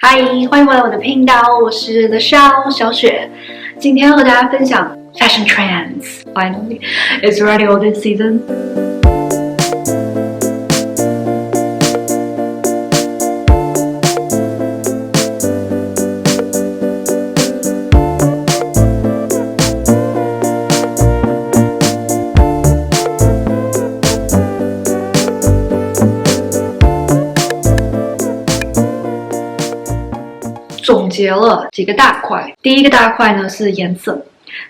嗨，欢迎回来我的频道，我是The Shao 小雪。今天和大家分享 Fashion Trends. Finally, it's radio this season. 总结了几个大块，第一个大块呢是颜色，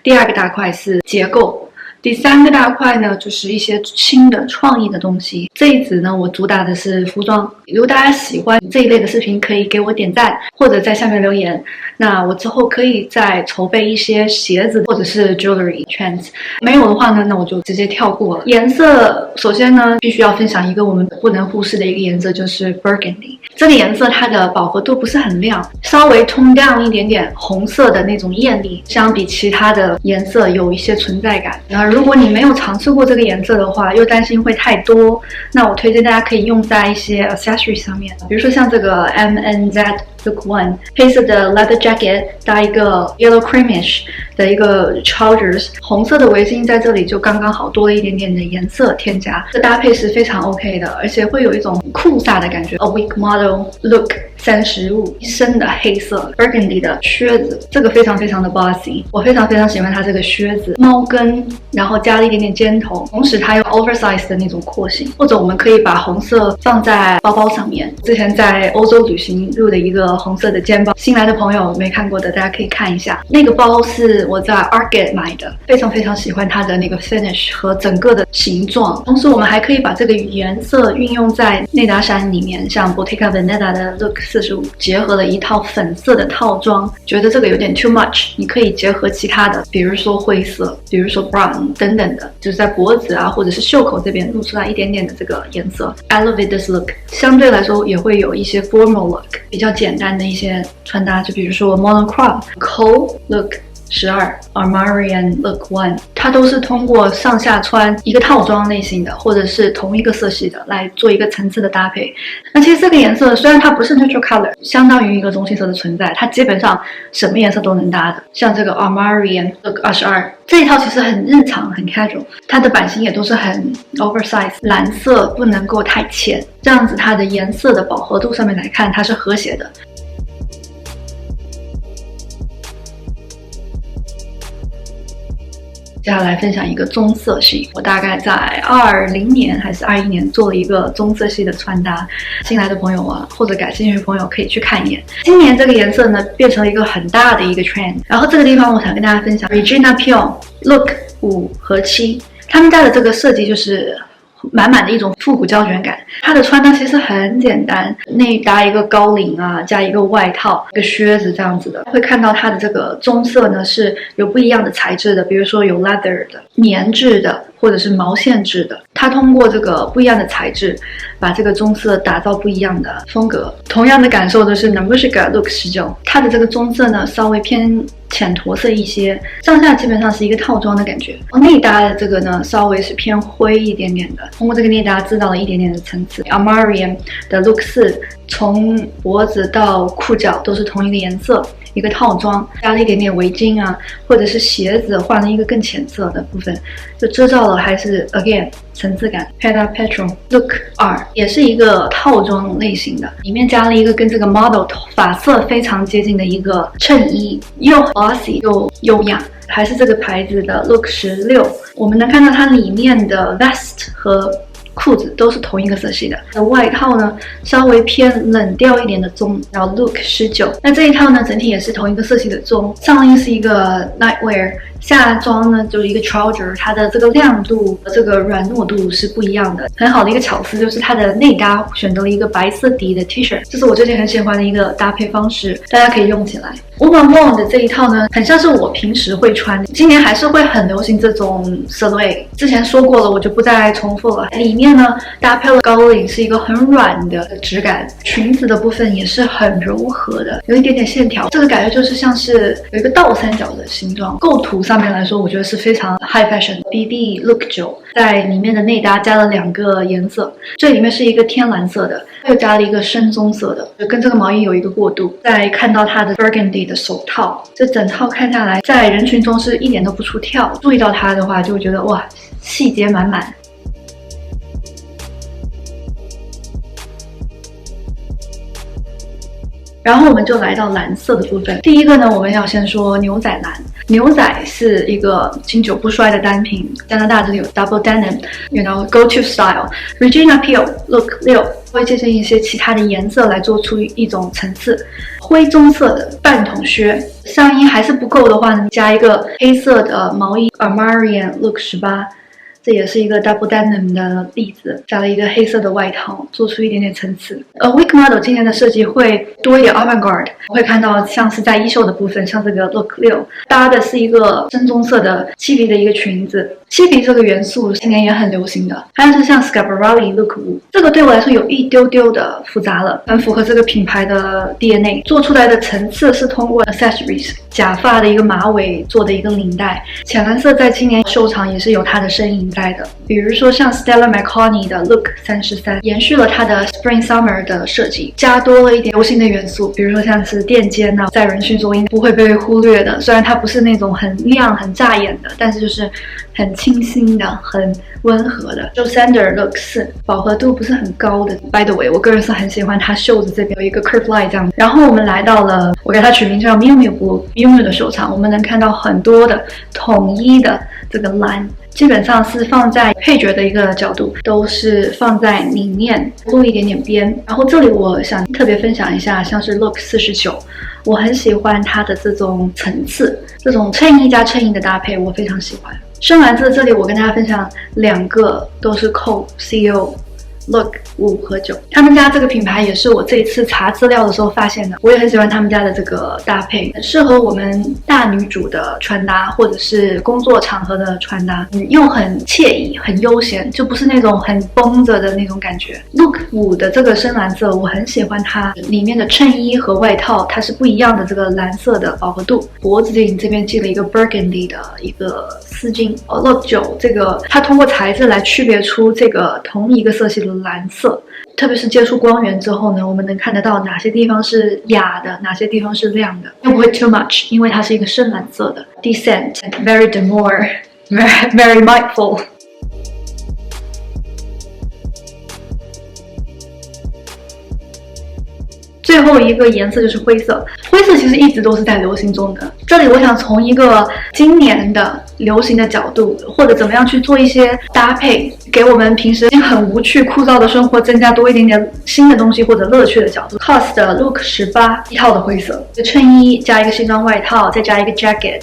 第二个大块是结构，第三个大块呢就是一些新的创意的东西。这一集呢我主打的是服装，如果大家喜欢这一类的视频，可以给我点赞或者在下面留言，那我之后可以再筹备一些鞋子或者是 jewelry trends。没有的话呢，那我就直接跳过了。颜色首先呢必须要分享一个我们不能忽视的一个颜色，就是 burgundy。这个颜色它的饱和度不是很亮，稍微tone down一点点红色的那种艳丽，相比其他的颜色有一些存在感。那如果你没有尝试过这个颜色的话，又担心会太多，那我推荐大家可以用在一些 accessory 上面，比如说像这个 MNZ Look One 黑色的 leather jacket 搭一个 yellow creamish 的一个 trousers， 红色的围巾在这里就刚刚好，多了一点点的颜色添加，这搭配是非常 OK 的，而且会有一种酷飒的感觉。 A week model look 35一身的黑色 burgundy 的靴子，这个非常非常的 bossy， 我非常非常喜欢它这个靴子，猫跟然后加了一点点尖头，同时它有 oversize 的那种廓形，或者我们可以把红色放在包包上面。之前在欧洲旅行入的一个红色的肩包，新来的朋友没看过的大家可以看一下，那个包是我在 Argate 买的，非常非常喜欢它的那个 finish 和整个的形状。同时我们还可以把这个颜色运用在内搭衫里面，像 Bottega Veneta 的 Look 45结合了一套粉色的套装，觉得这个有点 too much， 你可以结合其他的，比如说灰色，比如说 brown 等等的，就是在脖子啊或者是袖口这边露出来一点点的这个颜色 elevate this look。 相对来说也会有一些 formal look， 比较简单的一些穿搭，就比如说 monochrome Cole Look 12 Armani and Look One， 它都是通过上下穿一个套装类型的，或者是同一个色系的来做一个层次的搭配。那其实这个颜色虽然它不是 neutral color， 相当于一个中性色的存在，它基本上什么颜色都能搭的。像这个 Armani and Look 22这一套其实很日常很 casual， 它的版型也都是很 oversize， 蓝色不能够太浅，这样子它的颜色的饱和度上面来看它是和谐的。接下来分享一个棕色系，我大概在20年还是21年做了一个棕色系的穿搭，新来的朋友啊或者感兴趣的朋友可以去看一眼。今年这个颜色呢变成了一个很大的一个 trend， 然后这个地方我想跟大家分享 Regina Pelle Look 5和7，他们家的这个设计就是满满的一种复古胶卷感。它的穿搭其实很简单，内搭一个高领啊，加一个外套，一个靴子这样子的。会看到它的这个棕色呢是有不一样的材质的，比如说有 leather 的、棉质的，或者是毛线质的。它通过这个不一样的材质，把这个棕色打造不一样的风格。同样的感受的是 Namushka Look 19，它的这个棕色呢稍微偏浅驼色一些，上下基本上是一个套装的感觉。内搭的这个呢稍微是偏灰一点点的，通过这个内搭制造了一点点的层次。Armani 的 Look 4从脖子到裤脚都是同一个颜色，一个套装，加了一点点围巾啊，或者是鞋子换了一个更浅色的部分，就遮罩了还是 again 层次感。Prada Petrol Look 2也是一个套装类型的，里面加了一个跟这个 model 发色非常接近的一个衬衣，又 bossy 又优雅，还是这个牌子的 Look 16。我们能看到它里面的 vest 和裤子都是同一个色系的，外套呢稍微偏冷调一点的棕，然后 Look 19。那这一套呢整体也是同一个色系的棕，上衣是一个 nightwear， 下装呢就是一个 trouser， 它的这个亮度和这个软糯度是不一样的。很好的一个巧思就是它的内搭选择了一个白色底的 T 恤，这是我最近很喜欢的一个搭配方式，大家可以用起来。Woman Wong 的这一套呢很像是我平时会穿的，今年还是会很流行这种 silhouette， 之前说过了我就不再重复了。里面呢搭配了高领，是一个很软的质感，裙子的部分也是很柔和的，有一点点线条，这个感觉就是像是有一个倒三角的形状，构图上上面来说，我觉得是非常 high fashion。BB Look 9在里面的内搭加了2个颜色，这里面是一个天蓝色的，又加了一个深棕色的，跟这个毛衣有一个过渡。再看到它的 burgundy 的手套，这整套看下来，在人群中是一点都不出挑。注意到它的话，就会觉得哇，细节满满。然后我们就来到蓝色的部分。第一个呢，我们要先说牛仔蓝。牛仔是一个经久不衰的单品，加拿大这里有 double denim，you know go to style。Regina Peel Look 6会借鉴一些其他的颜色来做出一种层次。灰棕色的半筒靴，上衣还是不够的话呢，加一个黑色的毛衣 Armarian Look 18。这也是一个 double denim 的例子，加了一个黑色的外套，做出一点点层次。Week Model 今年的设计会多一点 avant-garde， 会看到像是在衣袖的部分，像这个 Look 6搭的是一个深棕色的漆皮的一个裙子。漆皮这个元素今年也很流行的，还有是像 Schiaparelli Look 5，这个对我来说有一丢丢的复杂了，很符合这个品牌的 DNA。做出来的层次是通过 accessories 假发的一个马尾做的一个领带，浅蓝色在今年秀场也是有它的身影在的。比如说像 Stella McCartney 的 Look 33，延续了它的 Spring Summer 的设计，加多了一点流行的元素，比如说像是垫肩啊，在人群中应不会被忽略的。虽然它不是那种很亮很扎眼的，但是就是很清新的，很温和的。就 Sander Look 4，饱和度不是很高的。By the way， 我个人是很喜欢它袖子这边有一个 curve line 这样。然后我们来到了，我给它取名叫 Miu Miu Blue。Miu Miu 的秀场，我们能看到很多的统一的这个蓝，基本上是放在配角的一个角度，都是放在里面多一点点边。然后这里我想特别分享一下，像是 Look 49，我很喜欢它的这种层次，这种衬衣加衬衣的搭配，我非常喜欢。深蓝色这里我跟大家分享2个都是 CEO Look 5和9，他们家这个品牌也是我这一次查资料的时候发现的，我也很喜欢他们家的这个搭配，很适合我们大女主的穿搭或者是工作场合的穿搭，又很惬意很悠闲，就不是那种很绷着的那种感觉。Look 5的这个深蓝色我很喜欢，它里面的衬衣和外套它是不一样的这个蓝色的饱和度，脖子这边系了一个 burgundy 的一个丝巾。Look 9这个它通过材质来区别出这个同一个色系的蓝色，特别是接触光源之后呢，我们能看得到哪些地方是哑的，哪些地方是亮的，又不会 too much， 因为它是一个深蓝色的 decent very demure very mindful。最后一个颜色就是灰色，灰色其实一直都是在流行中的。这里我想从一个今年的流行的角度，或者怎么样去做一些搭配，给我们平时很无趣枯燥的生活增加多一点点新的东西或者乐趣的角度。COS 的 Look 18一套的灰色，一个衬衣加一个西装外套，再加一个 jacket，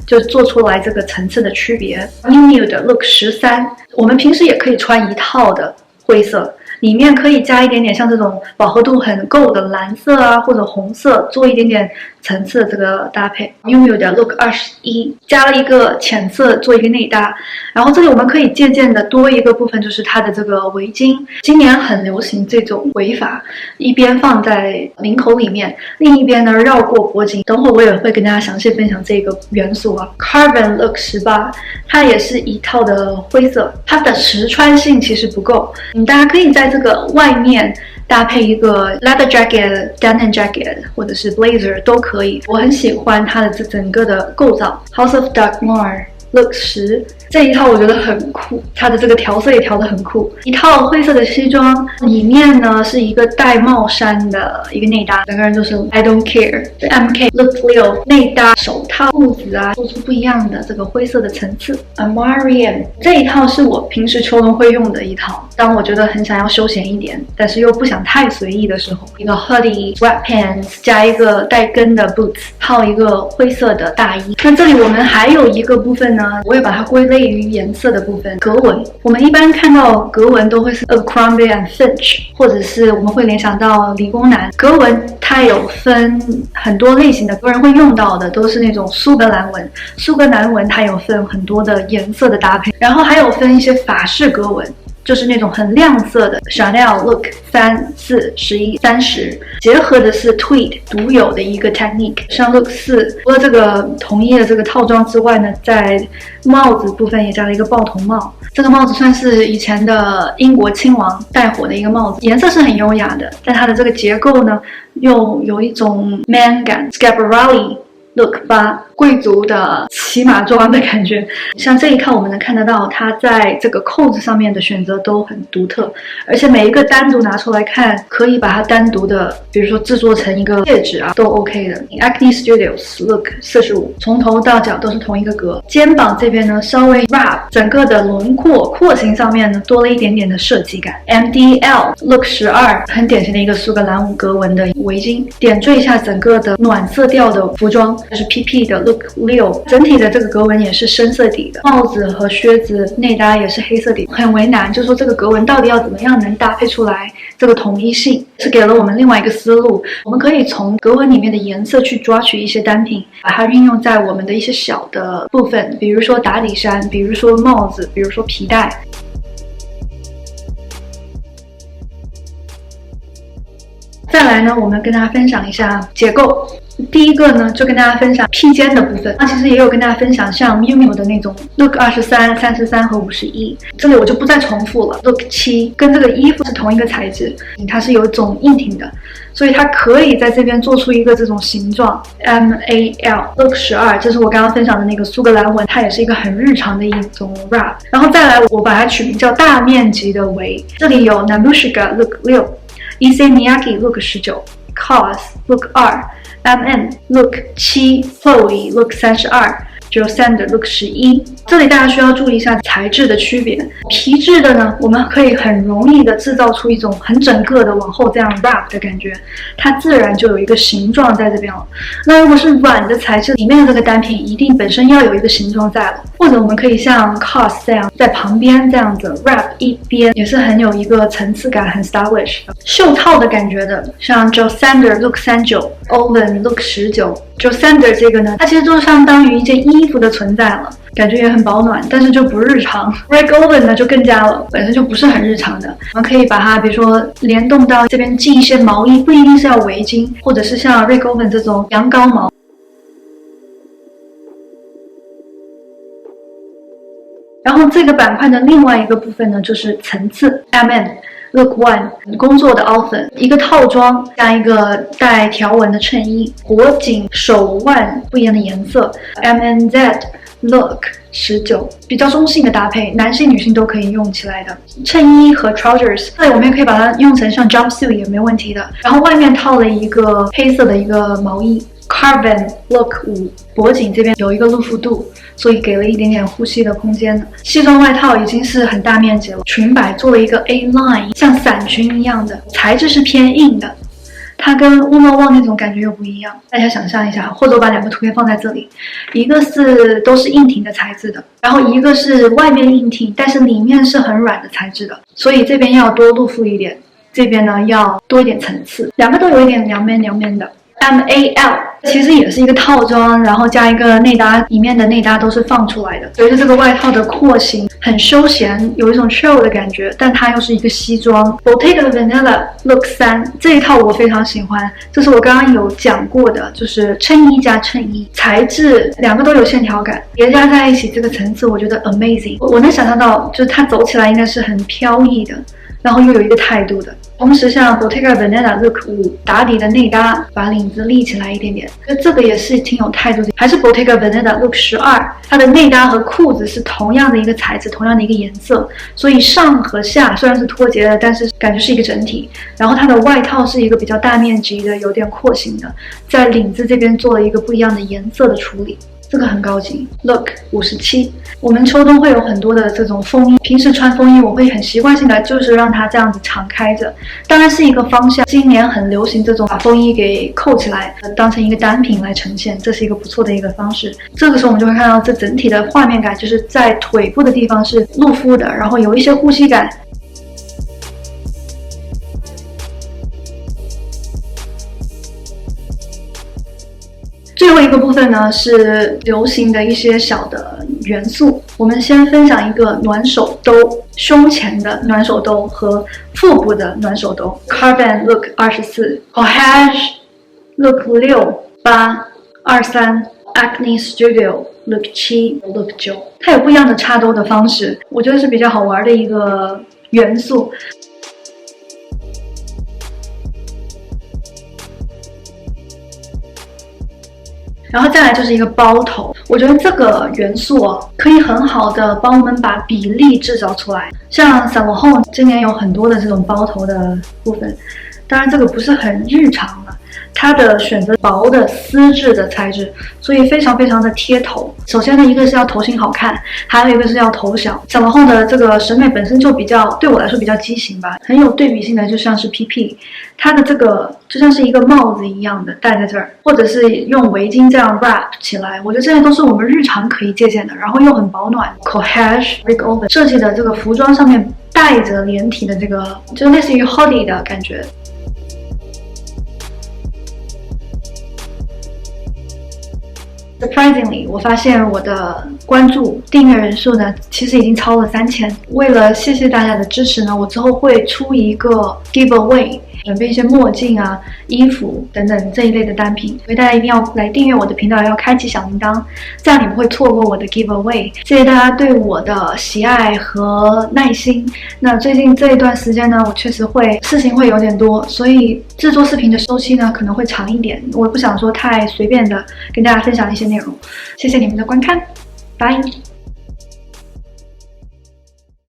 就做出来这个层次的区别。Miu Miu 的 Look 13，我们平时也可以穿一套的灰色，里面可以加一点点像这种饱和度很够的蓝色啊，或者红色，做一点点层次的这个搭配。Miu Miu 的 Look 21加了一个浅色做一个内搭，然后这里我们可以渐渐的多一个部分，就是它的这个围巾。今年很流行这种围法，一边放在领口里面，另一边呢绕过脖颈。等会我也会跟大家详细分享这个元素啊。Carbon Look 18，它也是一套的灰色，它的实穿性其实不够，大家可以在这个外面搭配一个 leather jacket、denim jacket 或者是 blazer 都可以。我很喜欢它的这整个的构造。House of Dagmar Look 10这一套我觉得很酷，它的这个调色也调得很酷。一套灰色的西装，里面呢是一个带帽衫的一个内搭，整个人就是 I don't care。MK Look 6内搭手套、裤子啊，做出不一样的这个灰色的层次。Armarian 这一套是我平时秋冬会用的一套，当我觉得很想要休闲一点，但是又不想太随意的时候，一个 hoodie sweatpants 加一个带跟的 boots， 套一个灰色的大衣。那这里我们还有一个部分呢，我也把它归类于颜色的部分，格纹。我们一般看到格纹都会是 Abercrombie and Fitch， 或者是我们会联想到理工男。格纹它有分很多类型的，很多人会用到的都是那种苏格兰纹。苏格兰纹它有分很多的颜色的搭配，然后还有分一些法式格纹。就是那种很亮色的 Chanel look 3、4、11、30，结合的是 Tweed 独有的一个 technique。像 look 4，除了这个统一的这个套装之外呢，在帽子部分也加了一个豹头帽。这个帽子算是以前的英国亲王戴火的一个帽子，颜色是很优雅的，但它的这个结构呢，又有一种 man 感 ，Schiaparelli look 8，贵族的骑马装的感觉。像这一套我们能看得到，它在这个扣子上面的选择都很独特，而且每一个单独拿出来看，可以把它单独的，比如说制作成一个戒指啊，都 OK 的。Acne Studios look 45，从头到脚都是同一个格，肩膀这边呢稍微 wrap， 整个的轮廓廓形上面呢多了一点点的设计感。MDL look 12，很典型的一个苏格兰格纹的围巾，点缀一下整个的暖色调的服装，就是 PP 的look 6，整体的这个格纹也是深色底的，帽子和靴子内搭也是黑色底，很为难，就说这个格纹到底要怎么样能搭配出来这个统一性，是给了我们另外一个思路。我们可以从格纹里面的颜色去抓取一些单品，把它运用在我们的一些小的部分，比如说打底衫，比如说帽子，比如说皮带。再来呢，我们跟大家分享一下结构。第一个呢，就跟大家分享披肩的部分。那其实也有跟大家分享像 Miu Miu 的那种 Look 23、33和51，这里我就不再重复了。Look 7跟这个衣服是同一个材质，它是有一种硬挺的，所以它可以在这边做出一个这种形状。MAL Look 12，这是我刚刚分享的那个苏格兰纹，它也是一个很日常的一种 wrap。然后再来，我把它取名叫大面积的围，这里有 Nanushka Look 6，Issey Miyake Look 19，COS Look 2。MM Look 7，Chloe Look 32，Jill Sander Look 11。这里大家需要注意一下材质的区别。皮质的呢，我们可以很容易的制造出一种很整个的往后这样 wrap 的感觉，它自然就有一个形状在这边了。那如果是软的材质，里面的这个单品一定本身要有一个形状在了，或者我们可以像 COS 这样在旁边这样子 wrap 一边，也是很有一个层次感，很 stylish 的袖套的感觉的，像 Jill Sander Look 39，Owen Look 19。Jill Sander 这个呢，它其实就相当于一件衣服的存在了，感觉也很保暖，但是就不日常。Rick Owen 呢就更加了，本身就不是很日常的。我们可以把它比如说联动到这边系一些毛衣，不一定是要围巾，或者是像 Rick Owen 这种羊羔毛。然后这个板块的另外一个部分呢，就是层次 MN。Look 1， 工作的 outfit， 一个套装加一个带条纹的衬衣，脖颈、手腕不一样的颜色。MNZ Look 19，比较中性的搭配，男性女性都可以用起来的。衬衣和 trousers， 这里我们也可以把它用成像 jumpsuit 也没问题的。然后外面套了一个黑色的一个毛衣。Carven Look 5，脖颈这边有一个露腹度，所以给了一点点呼吸的空间。西装外套已经是很大面积了，裙摆做了一个 A line， 像伞裙一样的，材质是偏硬的，它跟乌猫旺那种感觉又不一样。大家想象一下，或者我把两个图片放在这里，一个是都是硬挺的材质的，然后一个是外面硬挺，但是里面是很软的材质的，所以这边要多露腹一点，这边呢要多一点层次，两个都有一点凉面的。MAL 其实也是一个套装，然后加一个内搭，里面的内搭都是放出来的。随着这个外套的廓形很休闲，有一种 chill 的感觉，但它又是一个西装。Bottega Veneta Look 3，这一套我非常喜欢，这是我刚刚有讲过的，就是衬衣加衬衣，材质两个都有线条感，叠加在一起，这个层次我觉得 amazing。我能想象到，就是它走起来应该是很飘逸的，然后又有一个态度的。同时像 Bottega Veneta Look 5，打底的内搭把领子立起来一点点，这个也是挺有态度的。还是 Bottega Veneta Look 12，它的内搭和裤子是同样的一个材质，同样的一个颜色，所以上和下虽然是脱节的，但是感觉是一个整体。然后它的外套是一个比较大面积的，有点廓形的，在领子这边做了一个不一样的颜色的处理。这个很高级 ，Look 57。我们秋冬会有很多的这种风衣，平时穿风衣我会很习惯性的就是让它这样子敞开着，当然是一个方向。今年很流行这种把风衣给扣起来，当成一个单品来呈现，这是一个不错的一个方式。这个时候我们就会看到这整体的画面感，就是在腿部的地方是露肤的，然后有一些呼吸感。最后一个部分呢是流行的一些小的元素，我们先分享一个暖手兜胸前的暖手兜和腹部的暖手兜。Carbon Look 24，Cohage Look 6、8、23。Acne Studio Look 7、Look 9，它有不一样的插兜的方式，我觉得是比较好玩的一个元素。然后再来就是一个包头，我觉得这个元素可以很好的帮我们把比例制造出来。像Saint Laurent今年有很多的这种包头的部分，当然这个不是很日常了。它的选择薄的丝质的材质，所以非常非常的贴头。首先呢，一个是要头型好看，还有一个是要头小。Saint Laurent的这个审美本身就比较，对我来说比较畸形吧，很有对比性的，就像是 PP， 它的这个就像是一个帽子一样的戴在这儿，或者是用围巾这样 wrap 起来，我觉得这些都是我们日常可以借鉴的，然后又很保暖。Cohage Rick Owens 设计的这个服装上面带着连体的这个，就类似于 hoodie 的感觉。Surprisingly， 我发现我的关注订阅人数呢，其实已经超了3000。为了谢谢大家的支持呢，我之后会出一个 giveaway， 准备一些墨镜啊、衣服等等这一类的单品，所以大家一定要来订阅我的频道，要开启小铃铛，这样你不会错过我的 giveaway。谢谢大家对我的喜爱和耐心。那最近这一段时间呢，我确实事情会有点多，所以制作视频的周期呢可能会长一点，我不想说太随便的跟大家分享一些内容。谢谢你们的观看，拜。